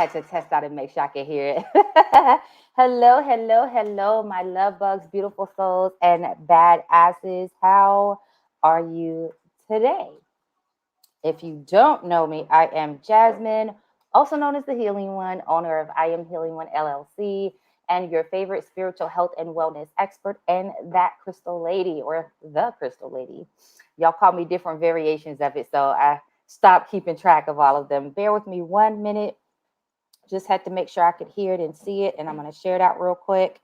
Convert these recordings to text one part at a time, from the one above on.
Had to test out and make sure I could hear it. Hello, hello, hello, my love bugs, beautiful souls, and badasses. How are you today? If you don't know me, I am Jasmine, also known as the Healing One, owner of I Am Healing One LLC, and your favorite spiritual health and wellness expert, and that crystal lady or the crystal lady. Y'all call me different variations of it, so I stopped keeping track of all of them. Bear with me 1 minute. Just had to make sure I could hear it and see it, and I'm going to share it out real quick.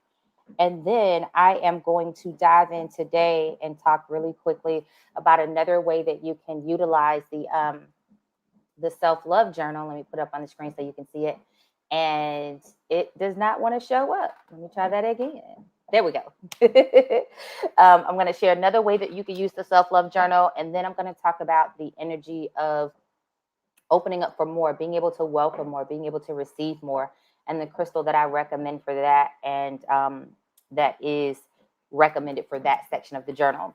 And then I am going to dive in today and talk really quickly about another way that you can utilize the self-love journal. Let me put it up on the screen so you can see it. And it does not want to show up. Let me try that again. There we go. I'm going to share another way that you can use the self-love journal, and then I'm going to talk about the energy of opening up for more, being able to welcome more, being able to receive more, and the crystal that I recommend for that, and that is recommended for that section of the journal.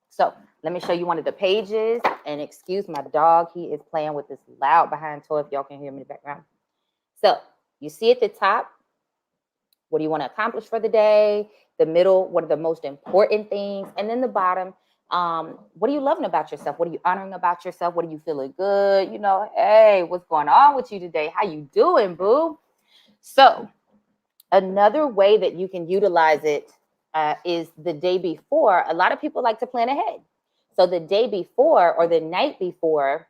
So let me show you one of the pages, and excuse my dog. He is playing with this loud behind toy if y'all can hear me in the background. So you see at the top, what do you want to accomplish for the day? The middle, what are the most important things? And then the bottom, what are you loving about yourself? What are you honoring about yourself? What are you feeling good? You know, hey, what's going on with you today? How you doing, boo? So another way that you can utilize it is the day before. A lot of people like to plan ahead. So the day before or the night before,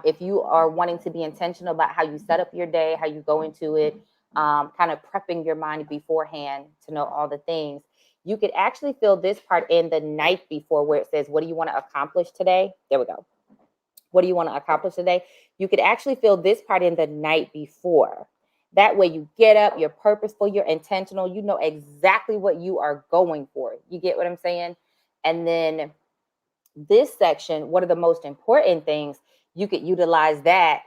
if you are wanting to be intentional about how you set up your day, how you go into it, kind of prepping your mind beforehand to know all the things, you could actually fill this part in the night before where it says, what do you want to accomplish today? There we go. What do you want to accomplish today? You could actually fill this part in the night before. That way you get up, you're purposeful, you're intentional, you know exactly what you are going for. You get what I'm saying? And then this section, what are the most important things? You could utilize that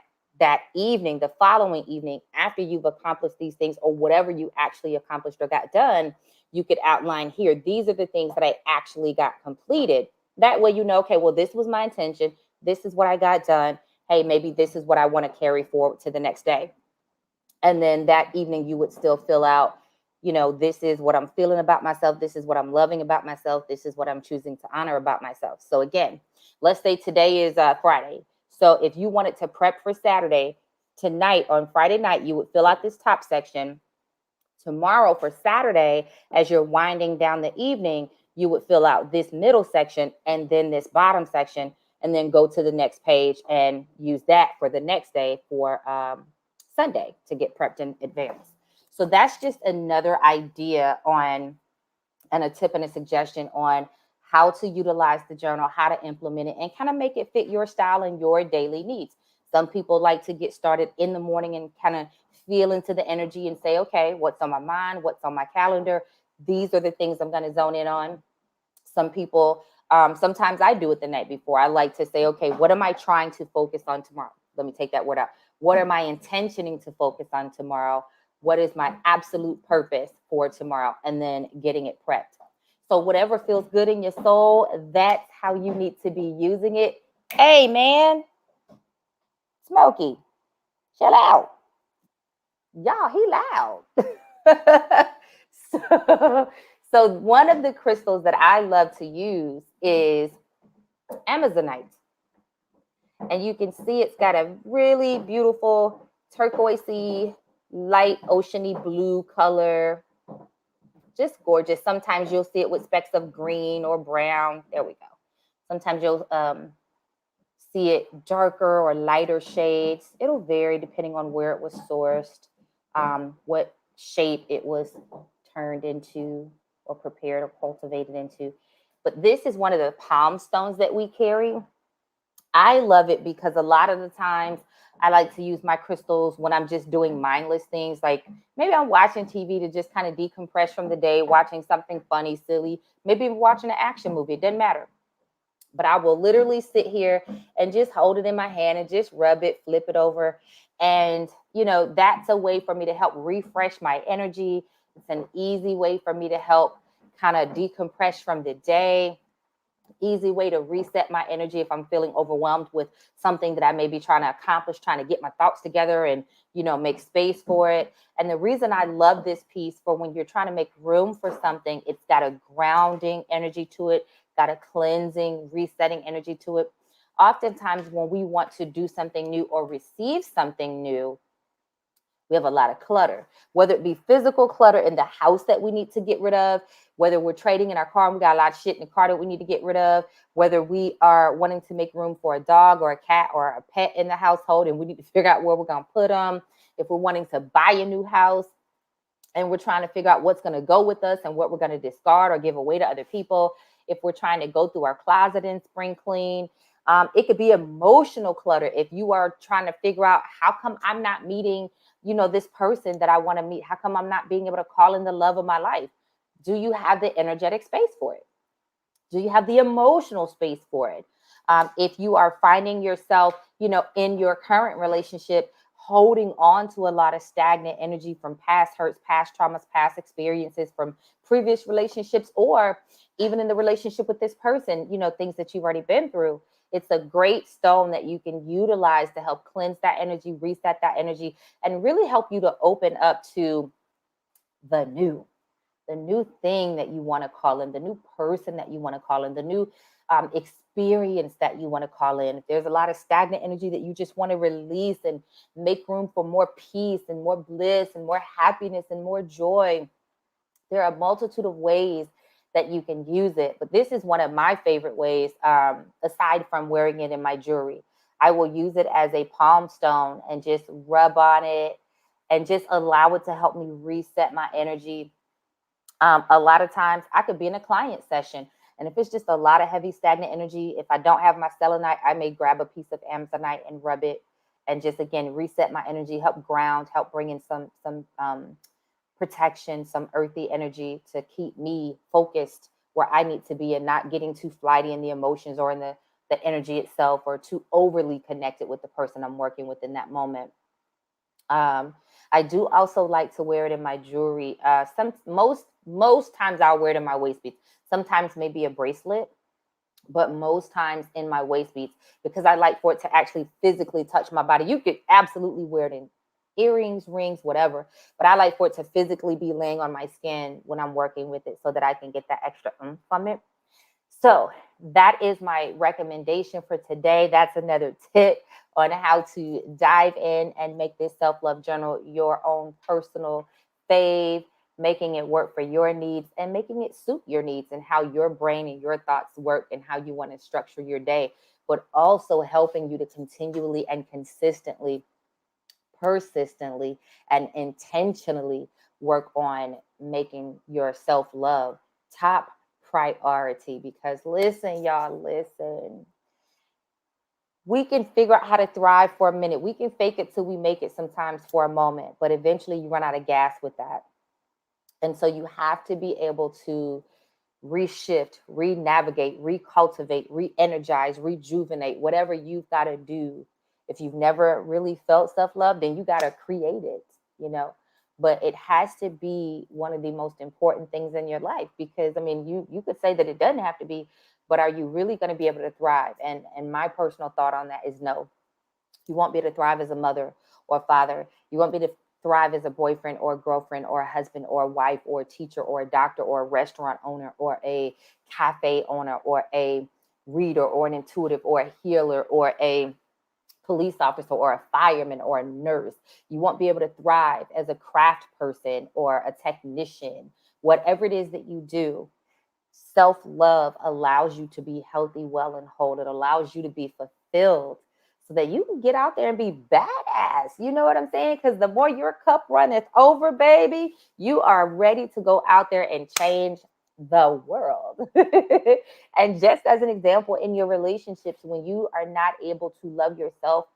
evening, the following evening, after you've accomplished these things or whatever you actually accomplished or got done. You could outline here, these are the things that I actually got completed. That way you know, okay, well, this was my intention. This is what I got done. Hey, maybe this is what I want to carry forward to the next day. And then that evening you would still fill out, you know, this is what I'm feeling about myself. This is what I'm loving about myself. This is what I'm choosing to honor about myself. So again, let's say today is Friday. So if you wanted to prep for Saturday, tonight on Friday night, you would fill out this top section. Tomorrow for Saturday, as you're winding down the evening, you would fill out this middle section and then this bottom section, and then go to the next page and use that for the next day for Sunday to get prepped in advance. So that's just another idea on, and a tip and a suggestion on how to utilize the journal, how to implement it, and kind of make it fit your style and your daily needs. Some people like to get started in the morning and kind of feel into the energy and say, okay, what's on my mind? What's on my calendar? These are the things I'm going to zone in on. Some people, sometimes I do it the night before. I like to say, okay, what am I trying to focus on tomorrow? Let me take that word out. What am I intentioning to focus on tomorrow? What is my absolute purpose for tomorrow? And then getting it prepped. So whatever feels good in your soul, that's how you need to be using it. Hey, man, Smokey, chill out. Y'all, he loud. so, so one of the crystals that I love to use is Amazonite. And you can see it's got a really beautiful turquoisey, light oceany blue color. Just gorgeous. Sometimes you'll see it with specks of green or brown. There we go. Sometimes you'll see it darker or lighter shades. It'll vary depending on where it was sourced, what shape it was turned into or prepared or cultivated into. But this is one of the palm stones that we carry. I love it because a lot of the times I like to use my crystals when I'm just doing mindless things. Like maybe I'm watching TV to just kind of decompress from the day, watching something funny, silly, maybe watching an action movie. It doesn't matter. But I will literally sit here and just hold it in my hand and just rub it, flip it over. And, you know, that's a way for me to help refresh my energy. It's an easy way for me to help kind of decompress from the day. Easy way to reset my energy if I'm feeling overwhelmed with something that I may be trying to accomplish, trying to get my thoughts together and, make space for it. And the reason I love this piece for when you're trying to make room for something, it's got a grounding energy to it, got a cleansing, resetting energy to it. Oftentimes, when we want to do something new or receive something new, we have a lot of clutter, whether it be physical clutter in the house that we need to get rid of, whether we're trading in our car and we got a lot of shit in the car that we need to get rid of, whether we are wanting to make room for a dog or a cat or a pet in the household and we need to figure out where we're going to put them, if we're wanting to buy a new house and we're trying to figure out what's going to go with us and what we're going to discard or give away to other people, if we're trying to go through our closet and spring clean. It could be emotional clutter. If you are trying to figure out how come I'm not meeting, this person that I want to meet, how come I'm not being able to call in the love of my life? Do you have the energetic space for it? Do you have the emotional space for it? If you are finding yourself, in your current relationship, holding on to a lot of stagnant energy from past hurts, past traumas, past experiences from previous relationships, or even in the relationship with this person, things that you've already been through, it's a great stone that you can utilize to help cleanse that energy, reset that energy, and really help you to open up to the new thing that you want to call in, the new person that you want to call in, the new experience that you want to call in. If there's a lot of stagnant energy that you just want to release and make room for more peace and more bliss and more happiness and more joy, there are a multitude of ways that you can use it. But this is one of my favorite ways, aside from wearing it in my jewelry. I will use it as a palm stone and just rub on it and just allow it to help me reset my energy. A lot of times I could be in a client session, and if it's just a lot of heavy stagnant energy, if I don't have my selenite, I may grab a piece of amazonite and rub it and just again reset my energy, help ground, help bring in some protection, some earthy energy to keep me focused where I need to be and not getting too flighty in the emotions or in the energy itself or too overly connected with the person I'm working with in that moment. Um, I do also like to wear it in my jewelry. Most times I'll wear it in my waist beads. Sometimes maybe a bracelet, but most times in my waist beads because I like for it to actually physically touch my body. You could absolutely wear it in earrings, rings, whatever, but I like for it to physically be laying on my skin when I'm working with it so that I can get that extra oomph from it. So that is my recommendation for today. That's another tip on how to dive in and make this self-love journal your own personal fave, making it work for your needs and making it suit your needs and how your brain and your thoughts work and how you want to structure your day, but also helping you to continually and consistently, persistently, and intentionally work on making your self-love top priority. Because listen, y'all, listen. We can figure out how to thrive for a minute. We can fake it till we make it sometimes for a moment, but eventually you run out of gas with that. And so you have to be able to reshift, re-navigate, recultivate, re-energize, rejuvenate, whatever you've got to do. If you've never really felt self-love, then you got to create it. But it has to be one of the most important things in your life because I mean, you could say that it doesn't have to be, but are you really going to be able to thrive? And my personal thought on that is no. You won't be able to thrive as a mother or father. You won't be able to thrive as a boyfriend or a girlfriend or a husband or a wife or a teacher or a doctor or a restaurant owner or a cafe owner or a reader or an intuitive or a healer or a police officer or a fireman or a nurse. You won't be able to thrive as a craft person or a technician. Whatever it is that you do, self-love allows you to be healthy, well, and whole. It allows you to be fulfilled so that you can get out there and be badass. You know what I'm saying? Because the more your cup runneth over, baby, you are ready to go out there and change the world. And just as an example, in your relationships, when you are not able to love yourself,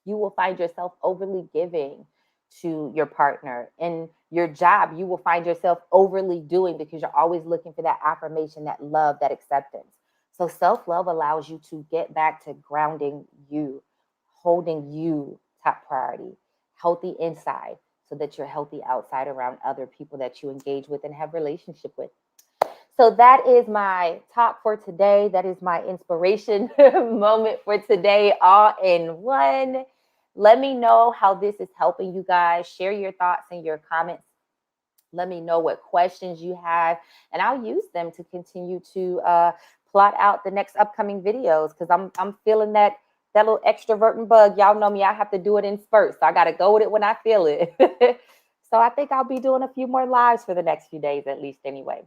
you will find yourself overly giving to your partner. In your job, you will find yourself overly doing because you're always looking for that affirmation, that love, that acceptance. So self-love allows you to get back to grounding you, holding you top priority, healthy inside so that you're healthy outside around other people that you engage with and have relationship with. So that is my talk for today. That is my inspiration moment for today, all in one. Let me know how this is helping you guys. Share your thoughts and your comments. Let me know what questions you have, and I'll use them to continue to plot out the next upcoming videos, because I'm feeling that little extroverting bug. Y'all know me, I have to do it in spurts. So I got to go with it when I feel it. So I think I'll be doing a few more lives for the next few days, at least anyway.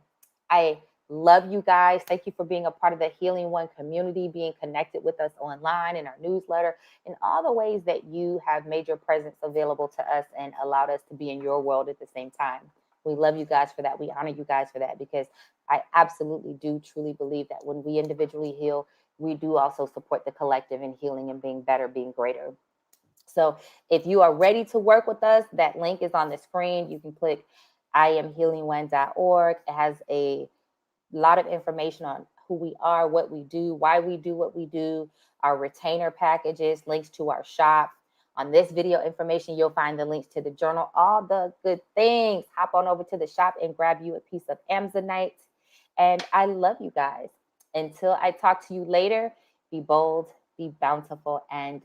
I love you guys. Thank you for being a part of the Healing One community, being connected with us online in our newsletter, and all the ways that you have made your presence available to us and allowed us to be in your world at the same time. We love you guys for that. We honor you guys for that, because I absolutely do truly believe that when we individually heal, we do also support the collective in healing and being better, being greater. So if you are ready to work with us, that link is on the screen. You can click IamHealingOne.org. It has a lot of information on who we are, what we do, why we do what we do, our retainer packages, links to our shop. On this video information, you'll find the links to the journal, all the good things. Hop on over to the shop and grab you a piece of Amazonite. And I love you guys. Until I talk to you later, be bold, be bountiful, and